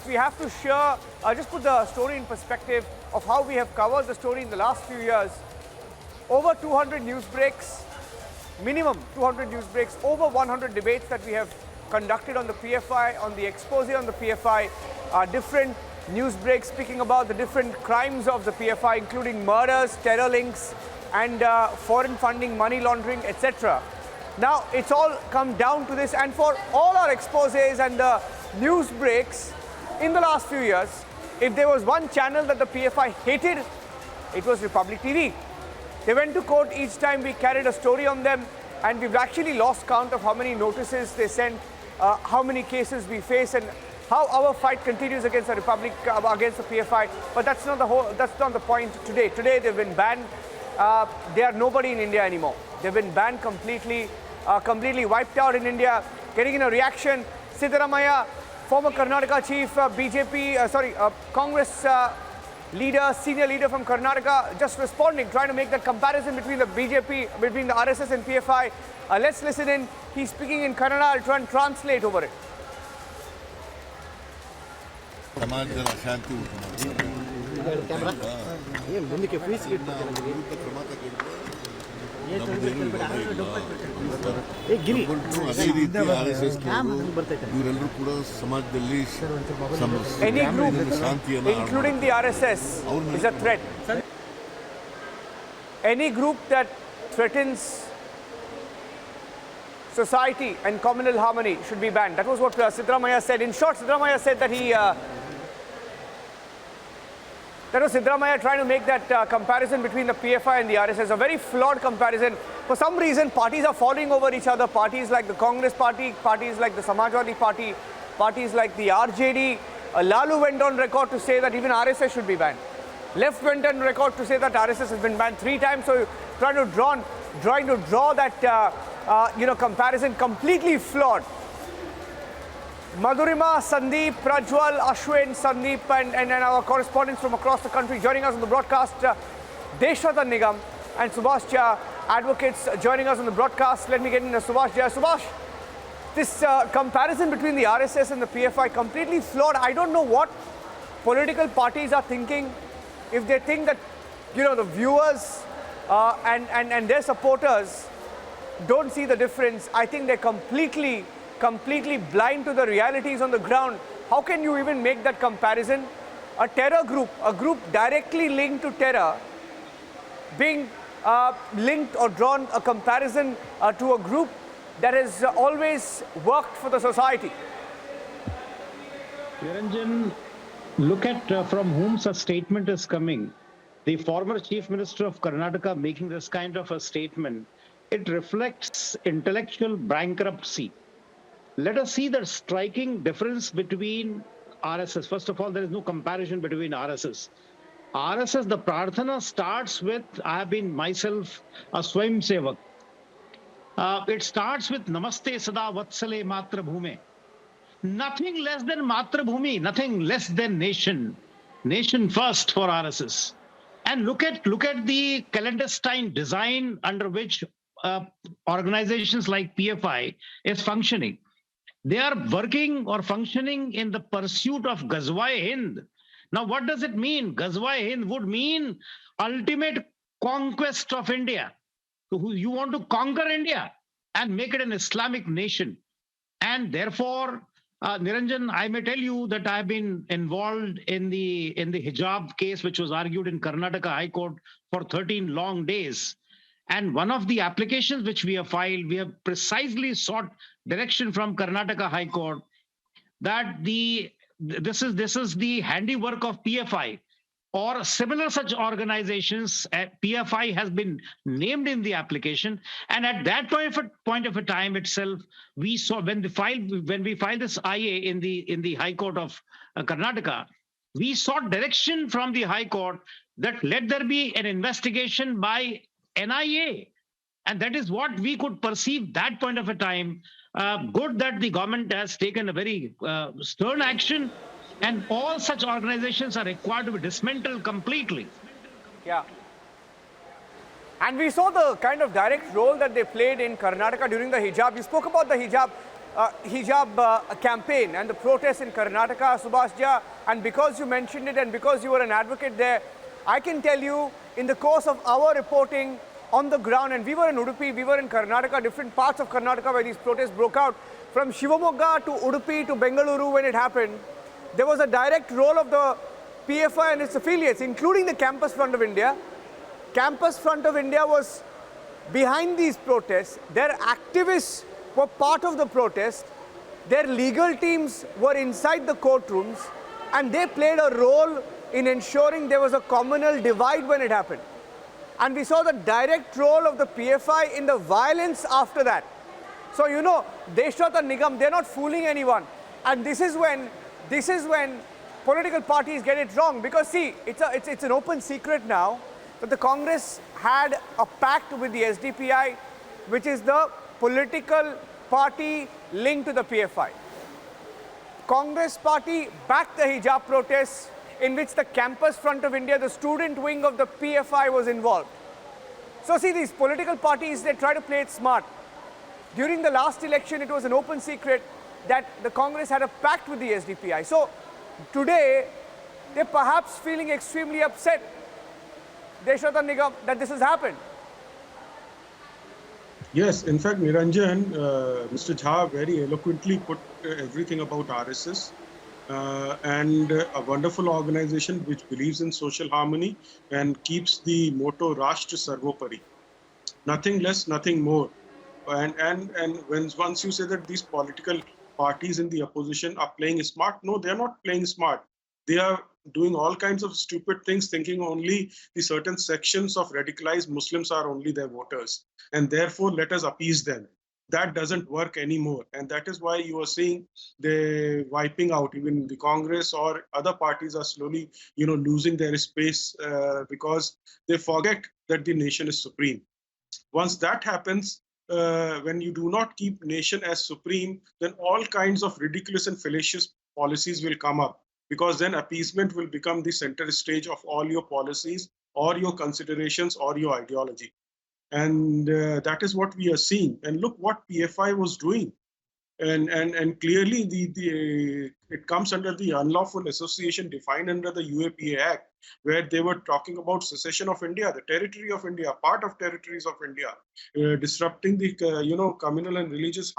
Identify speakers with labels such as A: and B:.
A: we have to share, just put the story in perspective of how we have covered the story in the last few years. Over 200 news breaks, minimum 200 news breaks, over 100 debates that we have conducted on the PFI, on the expose on the PFI, different news breaks speaking about the different crimes of the PFI, including murders, terror links, and foreign funding, money laundering, etc. Now, it's all come down to this, and for all our exposes and the news breaks in the last few years, if there was one channel that the PFI hated, it was Republic TV. They went to court each time we carried a story on them, and we've actually lost count of how many notices they sent, how many cases we face, and how our fight continues against the Republic, against the PFI. But that's not the point today. Today they've been banned. They are nobody in India anymore. They've been banned completely, completely wiped out in India. Getting in a reaction, Siddaramaiah, former Karnataka chief, Congress leader, senior leader from Karnataka, just responding, trying to make that comparison between the BJP, between the RSS and PFI. Let's listen in. He's speaking in Kannada. I'll try and translate over it. Any group, including the RSS, is a threat. Any group that threatens society and communal harmony should be banned. That was what Siddaramaiah said. In short, Siddaramaiah said that that was Siddaramaiah trying to make that comparison between the PFI and the RSS, a very flawed comparison. For some reason, parties are falling over each other. Parties like the Congress party, parties like the Samajwadi party, parties like the RJD. Lalu went on record to say that even RSS should be banned. Left went on record to say that RSS has been banned 3 times. So trying to draw that comparison completely flawed. Madhurima, Sandeep, Prajwal, Ashwin, Sandeep, and our correspondents from across the country joining us on the broadcast, Deshratan Nigam and Subhash Jha, advocates joining us on the broadcast. Let me get in Subhash Jha. Subhash, this comparison between the RSS and the PFI completely flawed. I don't know what political parties are thinking. If they think that, the viewers and their supporters don't see the difference, I think they're completely blind to the realities on the ground. How can you even make that comparison? A terror group, a group directly linked to terror, being linked or drawn a comparison to a group that has always worked for the society.
B: Niranjan, look at from whom such statement is coming. The former Chief Minister of Karnataka making this kind of a statement, it reflects intellectual bankruptcy. Let us see the striking difference between RSS. First of all, there is no comparison between RSS. RSS, the Prarthana starts with, I have been myself a Swayam Sevak. It starts with Namaste Sada Vatsale Matra Bhume. Nothing less than Matra Bhumi, nothing less than nation. Nation first for RSS. And look at the clandestine design under which organizations like PFI is functioning. They are working or functioning in the pursuit of Ghazwa-e-Hind. Now, what does it mean? Ghazwa-e-Hind would mean ultimate conquest of India. So you want to conquer India and make it an Islamic nation. And therefore, Niranjan, I may tell you that I've been involved in the hijab case, which was argued in Karnataka High Court for 13 long days. And one of the applications which we have filed, we have precisely sought direction from Karnataka High Court that this is the handiwork of PFI or similar such organizations. PFI has been named in the application, and at that point of a time itself, we saw when we filed this IA in the High Court of Karnataka, we sought direction from the High Court that let there be an investigation by NIA, and that is what we could perceive that point of a time. Good that the government has taken a very stern action, and all such organizations are required to be dismantled completely.
A: Yeah. And we saw the kind of direct role that they played in Karnataka during the hijab. You spoke about the hijab. hijab campaign and the protests in Karnataka, Subhashja, and because you mentioned it and because you were an advocate there, I can tell you in the course of our reporting on the ground, and we were in Udupi, we were in Karnataka, different parts of Karnataka where these protests broke out, from Shivamogga to Udupi to Bengaluru when it happened, there was a direct role of the PFI and its affiliates, including the Campus Front of India. Campus Front of India was behind these protests. Their activists were part of the protest. Their legal teams were inside the courtrooms, and they played a role in ensuring there was a communal divide when it happened. And we saw the direct role of the PFI in the violence after that. So, you know, Deshat and Nigam, they're not fooling anyone. And this is when political parties get it wrong. Because see, it's an open secret now that the Congress had a pact with the SDPI, which is the political party linked to the PFI. Congress party backed the hijab protests, in which the Campus Front of India, the student wing of the PFI, was involved. So see, these political parties, they try to play it smart. During the last election, it was an open secret that the Congress had a pact with the SDPI. So today, they're perhaps feeling extremely upset, Deshat and Nigam, that this has happened.
C: Yes, in fact, Niranjan, Mr. Jha very eloquently put everything about RSS. And a wonderful organization which believes in social harmony and keeps the motto Rashtra Sarvopari. Nothing less, nothing more. And once you say that these political parties in the opposition are playing smart, no, they're not playing smart. They are doing all kinds of stupid things, thinking only the certain sections of radicalized Muslims are only their voters. And therefore, let us appease them. That doesn't work anymore. And that is why you are seeing the wiping out. Even the Congress or other parties are slowly, losing their space because they forget that the nation is supreme. Once that happens, when you do not keep nation as supreme, then all kinds of ridiculous and fallacious policies will come up, because then appeasement will become the center stage of all your policies or your considerations or your ideology. And that is what we are seeing. And look what PFI was doing. And clearly it comes under the unlawful association defined under the UAPA Act, where they were talking about secession of India, the territory of India, part of territories of India, disrupting the communal and religious